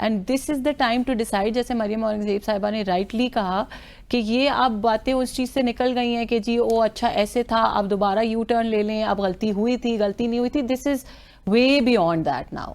And this is the time to decide. جیسے مریم اورنگزیب صاحبہ نے رائٹلی کہا کہ یہ اب باتیں اس چیز سے نکل گئی ہیں کہ جی او اچھا ایسے تھا, اب دوبارہ یو ٹرن لے لیں, اب غلطی ہوئی تھی, غلطی نہیں ہوئی تھی. دس از وے بیونڈ دیٹ ناؤ.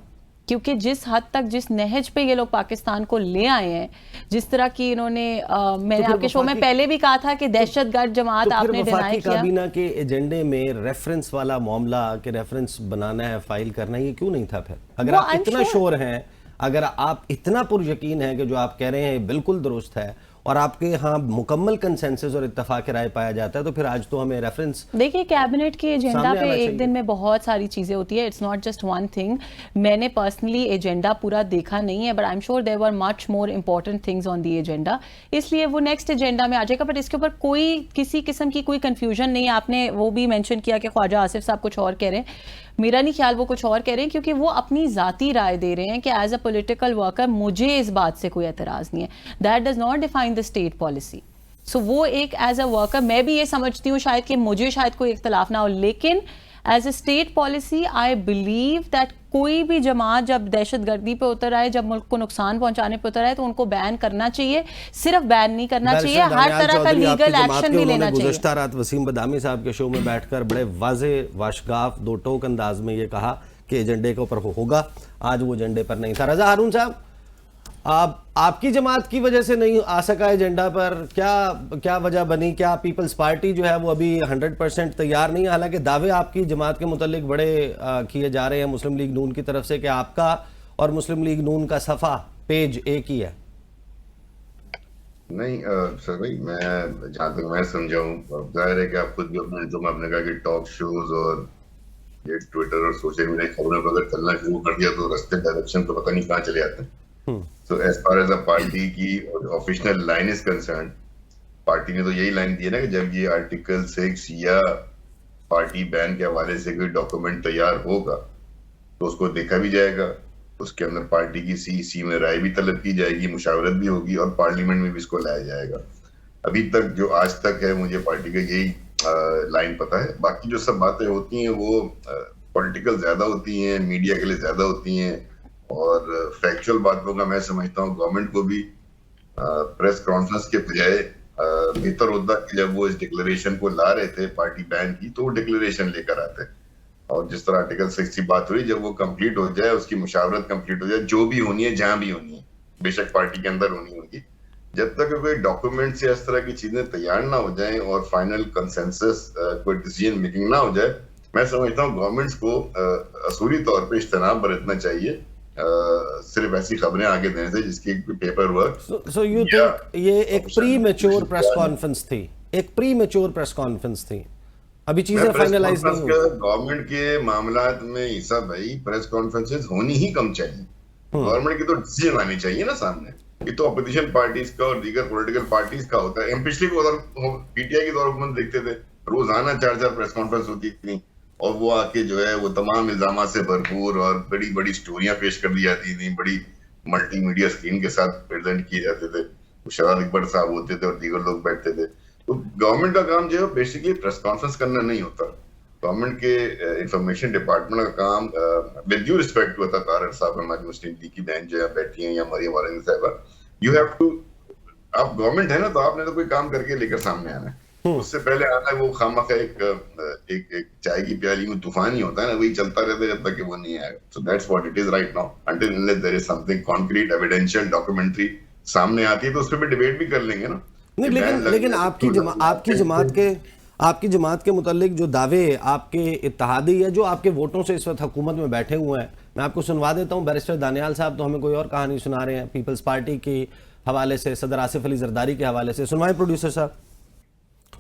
کیونکہ جس حد تک جس نہج پہ یہ لوگ پاکستان کو لے آئے ہیں, جس طرح کی انہوں نے, میں نے آپ کے شو میں پہلے بھی کہا تھا کہ دہشت گرد جماعت آپ نے ڈینائی کیا. کابینہ کے ایجنڈے میں ریفرنس والا معاملہ کہ ریفرنس بنانا ہے, فائل کرنا ہے, یہ کیوں نہیں تھا پھر؟ اگر آپ اتنا شور ہیں, اگر آپ اتنا پر یقین ہیں کہ جو آپ کہہ رہے ہیں بالکل درست ہے اور آپ کے ہاں مکمل کنسنسس اور اتفاق رائے پایا جاتا ہے, تو پھر آج تو ہمیں ریفرنس دیکھیے کیبنٹ کے ایجنڈا پہ ایک دن میں بہت ساری چیزیں ہوتی ہے. It's not just one thing. میں نے پرسنلی ایجنڈا پورا دیکھا نہیں ہے, but I am sure there were much more important things on the agenda, اس لیے وہ نیکسٹ ایجنڈا میں آ جائے گا. بٹ اس کے اوپر کوئی کسی قسم کی کوئی کنفیوژن نہیں ہے. آپ نے وہ بھی مینشن کیا کہ خواجہ آصف صاحب کچھ اور کہہ رہے ہیں, میرا نہیں خیال وہ کچھ اور کہہ رہے ہیں, کیونکہ وہ اپنی ذاتی رائے دے رہے ہیں کہ ایز اے پولیٹیکل ورکر مجھے اس بات سے کوئی اعتراض نہیں ہے. That does not define the state policy. So وہ ایک ایز اے ورکر میں بھی یہ سمجھتی ہوں شاید کہ مجھے شاید کوئی اختلاف نہ ہو, لیکن as a state policy I believe that کوئی بھی جماعت جب دہشت گردی پہ اتر آئے, جب ملک کو نقصان پہنچانے پہ اتر آئے, تو ان کو بین کرنا چاہیے. صرف بین نہیں کرنا چاہیے, ہر طرح کا لیگل ایکشن بھی لینا چاہیے. گزشتہ رات وسیم بدامی صاحب کے شو میں بیٹھ کر بڑے واضح واشگاف دو ٹوک انداز میں یہ کہا کہ ایجنڈے کے اوپر ہوگا, آج وہ ایجنڈے پر نہیں تھا. رضا ہارون صاحب, آپ کی جماعت کی وجہ سے نہیں آ سکا ایجنڈا پر, کیا وجہ بنی؟ کیا پیپلز پارٹی جو ہے وہ ابھی 100% تیار نہیں ہے؟ حالانکہ دعوے آپ کی جماعت کے متعلق بڑے کیے جا رہے ہیں مسلم لیگ نون کی طرف سے کہ آپ کا اور مسلم لیگ نون کا صفحہ پیج ایک ہی ہے. نہیں سر بھائی, میں جہاں تک میں سمجھا ہوں, ظاہر ہے کہ آپ خود بھی اپنے جو آپ نے کہا کہ ٹاک شوز اور یہ ٹویٹر اور سوشل میڈیا خبروں پر اگر چلنا شروع کر دیا تو رستے ڈائریکشن تو پتہ نہیں کہاں چلے جاتے ہیں. So as far as the party کی official line is concerned, party نے تو یہی لائن دی ہے نا کہ جب یہ آرٹیکل 6 یا پارٹی بین کے حوالے سے کوئی ڈاکومنٹ تیار ہوگا تو اس کو دیکھا بھی جائے گا, اس کے اندر پارٹی کی سی میں رائے بھی طلب کی جائے گی, مشاورت بھی ہوگی اور پارلیمنٹ میں بھی اس کو لایا جائے گا. ابھی تک جو آج تک ہے مجھے پارٹی کا یہی لائن پتا ہے. باقی جو سب باتیں ہوتی ہیں وہ پولیٹیکل زیادہ ہوتی ہیں, میڈیا کے لیے زیادہ ہوتی ہیں, اور فیکچوئل باتوں کا میں سمجھتا ہوں گورنمنٹ کو بھی پریس کانفرنس کے بجائے بہتر ہوتا کہ جب وہ اس ڈکلیریشن کو لا رہے تھے پارٹی بین کی تو وہ ڈکلیریشن لے کر آتے, اور جس طرح آرٹیکل 6 کی بات ہوئی جب وہ کمپلیٹ ہو جائے, اس کی مشاورت کمپلیٹ ہو جائے, جو بھی ہونی ہے جہاں بھی ہونی ہے, بے شک پارٹی کے اندر ہونی ہوگی, جب تک کوئی ڈاکومنٹ سے اس طرح کی چیزیں تیار نہ ہو جائیں اور فائنل کنسنسس کوئی ڈیسیژن میکنگ نہ ہو جائے, میں سمجھتا ہوں گورنمنٹس کو اصولی طور پہ اجتناب برتنا چاہیے صرف ایسی خبریں آگے دینے سے جس کی paper work. So you think یہ ایک پری میچور پریس کانفرنس تھی, ایک پری میچور پریس کانفرنس تھی, ابھی چیزیں فائنلائز نہیں ہوئی. گورنمنٹ کے معاملات میں عیسیٰ بھائی پریس کانفرنسز ہونی ہی کم چاہیے. گورنمنٹ کی تو ڈیسیژن آنی چاہیے نا سامنے. یہ تو اپوزیشن پارٹیز کا اور دیگر پولیٹیکل پارٹیز کا ہوتا ہے. ہم پچھلی پی ٹی آئی کے دور حکومت دیکھتے تھے, روزانہ 4 پریس کانفرنس ہوتی تھیں, اور وہ آ کے جو ہے وہ تمام الزامات سے بھرپور اور بڑی بڑی سٹوریاں پیش کر دی جاتی تھیں, بڑی ملٹی میڈیا اسکرین کے ساتھ پریزنٹ کیے جاتے تھے. شہزاد اکبر صاحب ہوتے تھے اور دیگر لوگ بیٹھتے تھے. تو گورنمنٹ کا کام جو ہے بیسکلی پریس کانفرنس کرنا نہیں ہوتا. گورنمنٹ کے انفارمیشن ڈپارٹمنٹ کا کام ود ڈیو ریسپیکٹ ہوتا. طارق صاحب ہماری مسلم لیگ کی بہن جو ہے بیٹھی ہیں, یا مریم اورنگزیب صاحبہ, یو ہیو ٹو, آپ گورنمنٹ ہے نا تو آپ نے تو کوئی کام کر کے لے کر سامنے آنا ہے. اس سے پہلے آنا ہے وہ خامخواہ ایک چائے کی پیالی میں طوفان ہی ہوتا ہے نا, وہی چلتا رہتا ہے جب تک کہ وہ نہیں آئے. So that's what it is right now, until unless there is something concrete evidential documentary سامنے آتی ہے تو اس پہ بھی ڈیبیٹ بھی کر لیں گے نا. لیکن آپ کی جماعت کے متعلق جو دعوے آپ کے اتحادی ہے جو آپ کے ووٹوں سے اس وقت حکومت میں بیٹھے ہوئے ہیں, میں آپ کو سنوا دیتا ہوں. بیرسٹر دانیال صاحب تو ہمیں کوئی اور کہانی سنا رہے ہیں پیپلز پارٹی کے حوالے سے, صدر آصف علی زرداری کے حوالے سے. سنوائیں پروڈیوسر صاحب.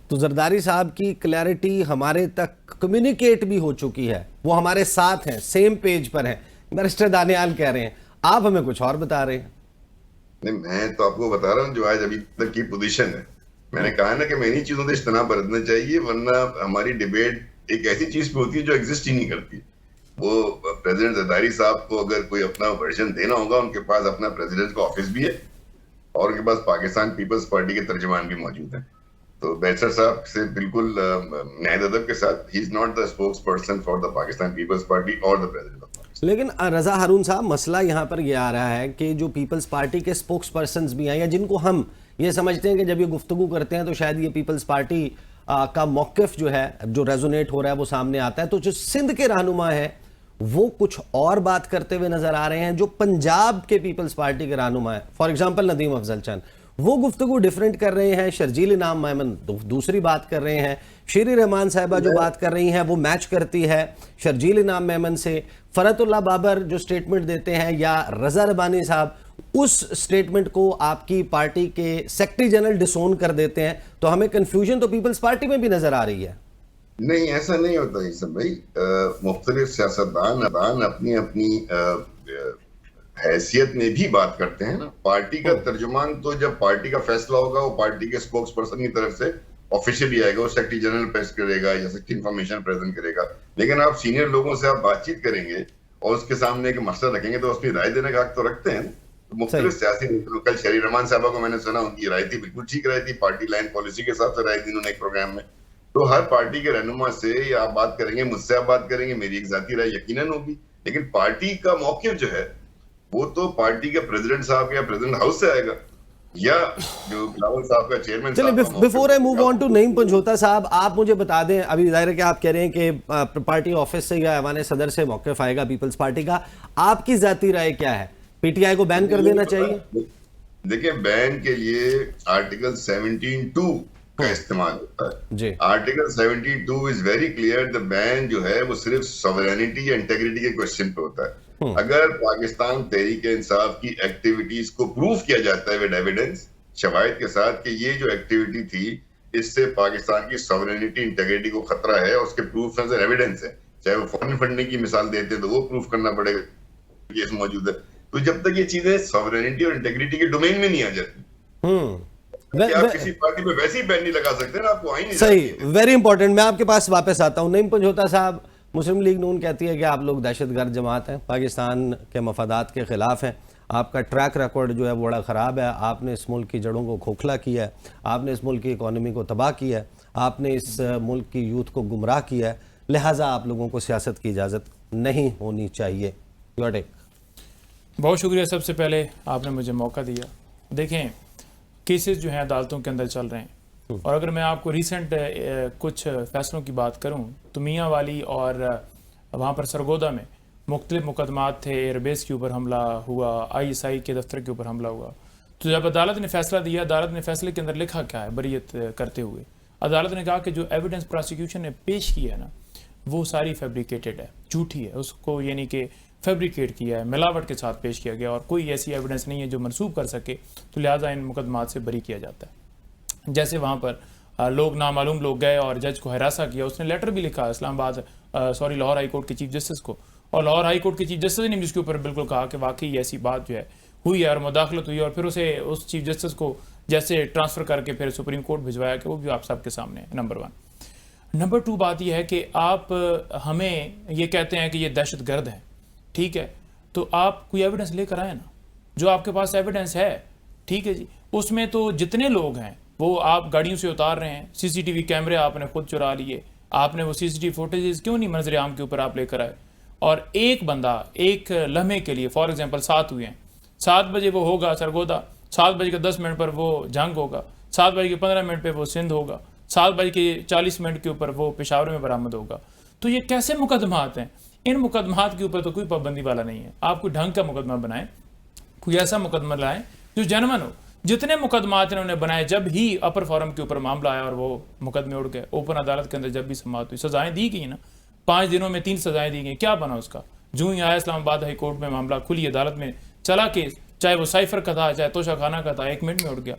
تو زرداری صاحب کی کلیئرٹی ہمارے تک کمیونیکیٹ بھی ہو چکی ہے, وہ ہمارے ساتھ ہیں, سیم پیج پر ہیں. بیرسٹر دانیال کہہ رہے ہیں, آپ ہمیں کچھ اور بتا رہے ہیں. نہیں, میں تو آپ کو بتا رہا ہوں جو آج ابھی تک کی پوزیشن ہے. میں نے کہا نا کہ میں انہی چیزوں سے اجتناب برتنا چاہیے, ورنہ ہماری ڈیبیٹ ایک ایسی چیز پہ ہوتی ہے جو ایگزسٹ ہی نہیں کرتی. وہ پریزیڈنٹ زرداری صاحب کو اگر کوئی اپنا ورژن دینا ہوگا, ان کے پاس اپنا پریزیڈنٹ کا آفس بھی ہے اور ان کے پاس پاکستان پیپلز پارٹی کے ترجمان بھی موجود ہیں. تو بیرسٹر صاحب سے بالکل نہایت ادب کے ساتھ, he is not the spokesperson for the Pakistan Peoples Party اور دا پریزیڈنٹ آف پاکستان. لیکن رضا ہارون صاحب مسئلہ یہاں پر یہ آ رہا ہے کہ جو پیپلز پارٹی کے سپوکس پرسنز بھی ہیں یا جن کو ہم یہ سمجھتے ہیں کہ جب یہ گفتگو کرتے ہیں تو شاید یہ پیپلز پارٹی کا موقف جو ہے جو ریزونیٹ ہو رہا ہے وہ سامنے آتا ہے، تو جو سندھ کے رہنما ہیں وہ کچھ اور بات کرتے ہوئے نظر آ رہے ہیں، جو پنجاب کے پیپلز پارٹی کے رہنما ہیں فار ایگزامپل ندیم افضل چند وہ گفتگو ڈیفرنٹ کر رہے ہیں، شرجیل انعام میمن دوسری بات کر رہے ہیں، شیری رحمان صاحبہ جو بات کر رہی ہیں وہ میچ کرتی ہے شرجیل انعام میمن سے، فرحت اللہ بابر جو سٹیٹمنٹ دیتے ہیں یا رضا ربانی صاحب اس سٹیٹمنٹ کو آپ کی پارٹی کے سیکرٹری جنرل ڈسون کر دیتے ہیں، تو ہمیں کنفیوژن تو پیپلز پارٹی میں بھی نظر آ رہی ہے۔ نہیں ایسا نہیں ہوتا یوسف بھائی، مختلف سیاستدان اپنی اپنی حیثیت میں بھی بات کرتے ہیں نا۔ پارٹی کا ترجمان تو جب پارٹی کا فیصلہ ہوگا وہ پارٹی کے سپوکس پرسن کی طرف سے آفیشلی آئے گا، وہ سیکرٹری جنرل پیش کرے گا یا سیکرٹری انفارمیشن پریزنٹ کرے گا، لیکن آپ سینئر لوگوں سے آپ بات چیت کریں گے اور اس کے سامنے ایک مسئلہ رکھیں گے تو اس کی رائے دینے کا حق تو رکھتے ہیں۔ مختلف سیاسی، کل شہری رحمان صاحبہ کو میں نے سنا، ان کی رائے تھی بالکل ٹھیک رائے تھی، پارٹی لائن پالیسی کے حساب سے رائے دی انہوں نے ایک پروگرام میں۔ تو ہر پارٹی کے رہنما سے یا آپ بات کریں گے، مجھ سے آپ بات کریں گے، میری ایک ذاتی رائے یقیناً ہوگی، لیکن پارٹی کا موقف جو ہے وہ تو پارٹی کے پریزیڈنٹ صاحب یا پریزیڈنٹ ہاؤس سے آئے گا یا جو بلاول صاحب کا چیئرمین صاحب۔ چلیں before I move on to Naeem Panjutha صاحب، آپ مجھے بتا دیں، ابھی ظاہر ہے کہ آپ کہہ رہے ہیں کہ پارٹی آفس سے یا ایوان صدر سے موقف آئے گا پیپلز پارٹی کا، آپ کی ذاتی رائے کیا ہے؟ پی ٹی آئی کو بین کر دینا چاہیے؟ دیکھیں بین کے لیے آرٹیکل 17(2) کا استعمال ہوتا ہے جی۔ آرٹیکل 17(2) از ویری کلیئر، دا بین جو ہے وہ صرف سوورینٹی یا انٹیگریٹی کے کوشچن پہ ہوتا ہے۔ اگر پاکستان تحریک انصاف کی ایکٹیویٹیز کو پروف کیا جاتا ہے ود ایویڈنس، شواہد کے ساتھ کہ یہ جو ایکٹیویٹی تھی اس سے پاکستان کی سوورینٹی انٹیگریٹی کو خطرہ ہے، اس کے پروف ہیں، ایویڈنس ہے، چاہے وہ فارن فنڈنگ کی مثال دیتے تو وہ پروف کرنا پڑے گا یہ موجود ہے۔ تو جب تک یہ چیزیں سوورینٹی اور انٹیگریٹی کے ڈومین میں نہیں آ جاتی، آپ کسی پارٹی پہ ویسے ہی بین نہیں لگا سکتے نا، آپ کو آئی نہیں۔ صحیح، ویری امپورٹنٹ۔ میں آپ کے پاس واپس آتا ہوں۔ نعیم پنجھوتا صاحب، مسلم لیگ نون کہتی ہے کہ آپ لوگ دہشت گرد جماعت ہیں، پاکستان کے مفادات کے خلاف ہیں، آپ کا ٹریک ریکارڈ جو ہے بڑا خراب ہے، آپ نے اس ملک کی جڑوں کو کھوکھلا کیا ہے، آپ نے اس ملک کی اکانومی کو تباہ کیا ہے، آپ نے اس ملک کی یوتھ کو گمراہ کیا ہے، لہٰذا آپ لوگوں کو سیاست کی اجازت نہیں ہونی چاہیے۔ Your take. بہت شکریہ، سب سے پہلے آپ نے مجھے موقع دیا۔ دیکھیں کیسز جو ہیں عدالتوں کے اندر چل رہے ہیں، اور اگر میں آپ کو ریسنٹ کچھ فیصلوں کی بات کروں تو میاں والی اور وہاں پر سرگودا میں مختلف مقدمات تھے، ایئر بیس کے اوپر حملہ ہوا، ISI کے دفتر کے اوپر حملہ ہوا۔ تو جب عدالت نے فیصلہ دیا، عدالت نے فیصلے کے اندر لکھا کیا ہے بریت کرتے ہوئے؟ عدالت نے کہا کہ جو ایویڈنس پروسیکیوشن نے پیش کی ہے نا وہ ساری فیبریکیٹڈ ہے، جھوٹی ہے، اس کو یعنی کہ فیبریکیٹ کیا ہے، ملاوٹ کے ساتھ پیش کیا گیا، اور کوئی ایسی ایویڈنس نہیں ہے جو منسوب کر سکے، تو لہٰذا ان مقدمات سے بری کیا جاتا ہے۔ جیسے وہاں پر لوگ نامعلوم لوگ گئے اور جج کو ہراساں کیا، اس نے لیٹر بھی لکھا اسلام آباد لاہور ہائی کورٹ کے چیف جسٹس کو، اور لاہور ہائی کورٹ کے چیف جسٹس نے بھی اس کے اوپر بالکل کہا کہ واقعی ایسی بات جو ہے ہوئی ہے اور مداخلت ہوئی، اور پھر اسے اس چیف جسٹس کو جیسے ٹرانسفر کر کے پھر سپریم کورٹ بھجوایا کہ وہ بھی آپ سب کے سامنے ہے۔ نمبر 1۔ نمبر 2 بات یہ ہے کہ آپ ہمیں یہ کہتے ہیں کہ یہ دہشت گرد ہیں، ٹھیک ہے، تو آپ کوئی ایویڈنس لے کر آئے نا، جو آپ کے پاس ایویڈنس ہے، ٹھیک ہے جی، اس میں تو جتنے لوگ ہیں وہ آپ گاڑیوں سے اتار رہے ہیں، CCTV کیمرے آپ نے خود چرا لیے، آپ نے وہ CCTV فوٹیجز کیوں نہیں منظر عام کے اوپر آپ لے کر آئے؟ اور ایک بندہ ایک لمحے کے لیے، فار ایگزامپل 7 ہوئے ہیں، 7 بجے وہ ہوگا سرگودا، 7:10 پر وہ جنگ ہوگا، 7:15 پہ وہ سندھ ہوگا، 7:40 کے اوپر وہ پشاور میں برآمد ہوگا۔ تو یہ کیسے مقدمات ہیں؟ ان مقدمات کے اوپر تو کوئی پابندی والا نہیں ہے۔ آپ کوئی ڈھنگ کا مقدمہ بنائیں، کوئی ایسا مقدمہ لائیں جو جنون ہو۔ جتنے مقدمات انہوں نے بنائے، جب ہی اپر فورم کے اوپر معاملہ آیا اور وہ مقدمے اڑ گئے، اوپن عدالت کے اندر جب بھی سماعت ہوئی، سزائیں دی گئی نا، 5 دنوں میں 3 سزائیں دی گئیں، کیا بنا اس کا؟ جو ہی آیا اسلام آباد ہائی کورٹ میں معاملہ، کھلی عدالت میں چلا کیس، چاہے وہ سائفر کا تھا چاہے توشہ خانہ کا تھا، 1 منٹ میں اڑ گیا۔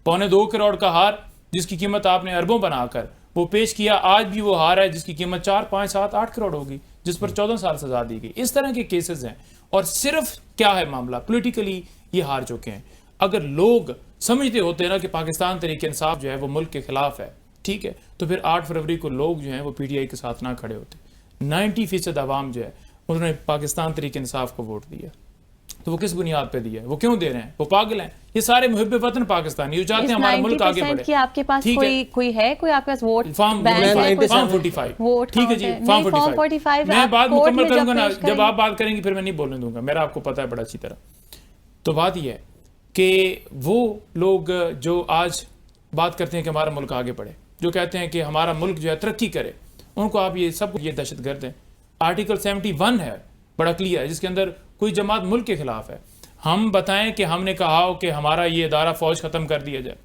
2.25 کروڑ کا ہار جس کی قیمت آپ نے اربوں بنا کر وہ پیش کیا، آج بھی وہ ہار ہے جس کی قیمت 4, 5, 7, 8 کروڑ ہوگی، جس پر 14 سال سزا دی گئی۔ اس طرح کے کیسز ہیں، اور صرف کیا ہے معاملہ، پولیٹیکلی یہ ہار چکے ہیں۔ اگر لوگ سمجھتے ہوتے نا کہ پاکستان تحریک انصاف جو ہے وہ ملک کے خلاف ہے، ٹھیک ہے، تو پھر 8 فروری کو لوگ جو ہیں وہ PTI کے ساتھ نہ کھڑے ہوتے۔ 90% عوام جو ہے انہوں نے پاکستان تحریک انصاف کو ووٹ دیا۔ تو وہ کس بنیاد پہ دیا ہے, وہ کیوں دے رہے ہیں؟ وہ پاگل ہیں. یہ سارے محب وطن پاکستانی جو چاہتے ہیں ہمارا ملک آگے بڑھے. کی آپ کے پاس کوئی ہے, کوئی آپ کے پاس ووٹ فارم 45 ٹھیک ہے جی, فارم 45 میں بات مکمل کروں گا نا, جب آپ بات کریں گی پھر میں نہیں بولنے دوں گا, میرا آپ کو پتا ہے بڑا اچھی طرح. تو بات یہ ہے کہ وہ لوگ جو آج بات کرتے ہیں کہ ہمارا ملک آگے بڑھے, جو کہتے ہیں کہ ہمارا ملک جو ہے ترقی کرے, ان کو آپ یہ سب یہ دہشت گرد ہیں. آرٹیکل 71 ہے بڑا کلیئر ہے, جس کے اندر کوئی جماعت ملک کے خلاف ہے, ہم بتائیں کہ ہم نے کہا ہو کہ ہمارا یہ ادارہ فوج ختم کر دیا جائے,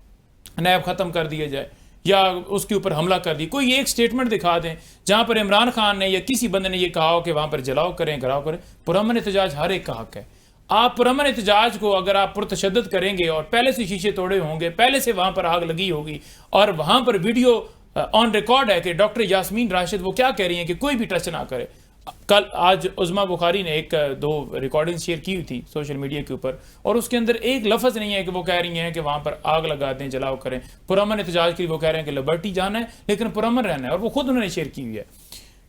نیب ختم کر دیا جائے, یا اس کے اوپر حملہ کر دی, کوئی ایک سٹیٹمنٹ دکھا دیں جہاں پر عمران خان نے یا کسی بندے نے یہ کہا ہو کہ وہاں پر جلاؤ کریں, گھراؤ کریں. پرامن احتجاج ہر ایک کا حق ہے. آپ پرامن احتجاج کو اگر آپ پرتشدد کریں گے اور پہلے سے شیشے توڑے ہوں گے, پہلے سے وہاں پر آگ لگی ہوگی, اور وہاں پر ویڈیو آن ریکارڈ ہے کہ ڈاکٹر یاسمین راشد وہ کیا کہہ رہی ہیں کہ کوئی بھی ٹچ نہ کرے. کل آج عظما بخاری نے 1-2 ریکارڈنگ شیئر کی ہوئی تھی سوشل میڈیا کے اوپر, اور اس کے اندر ایک لفظ نہیں ہے کہ وہ کہہ رہی ہیں کہ وہاں پر آگ لگا دیں, جلاؤ کریں. پرامن احتجاج کی وہ کہہ رہے ہیں کہ لبرٹی جانا ہے لیکن پرامن رہنا ہے, اور وہ خود انہوں نے شیئر کی ہوئی ہے.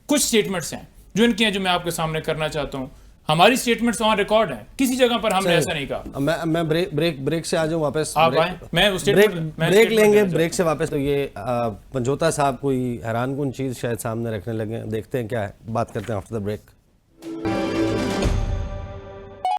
کچھ سٹیٹمنٹس ہیں جو ان کی ہیں جو میں آپ کے سامنے کرنا چاہتا ہوں. ہماری سٹیٹمنٹس آن ریکارڈ ہیں, کسی جگہ پر ہم نے ایسا نہیں کہا. میں بریک سے آ جاؤں واپس, آپ آئیں, میں بریک لیں گے, بریک سے واپس. تو یہ پنجوتا صاحب کوئی حیران کن چیز شاید سامنے رکھنے لگے ہیں, دیکھتے ہیں کیا ہے, بات کرتے ہیں آفٹر دا بریک.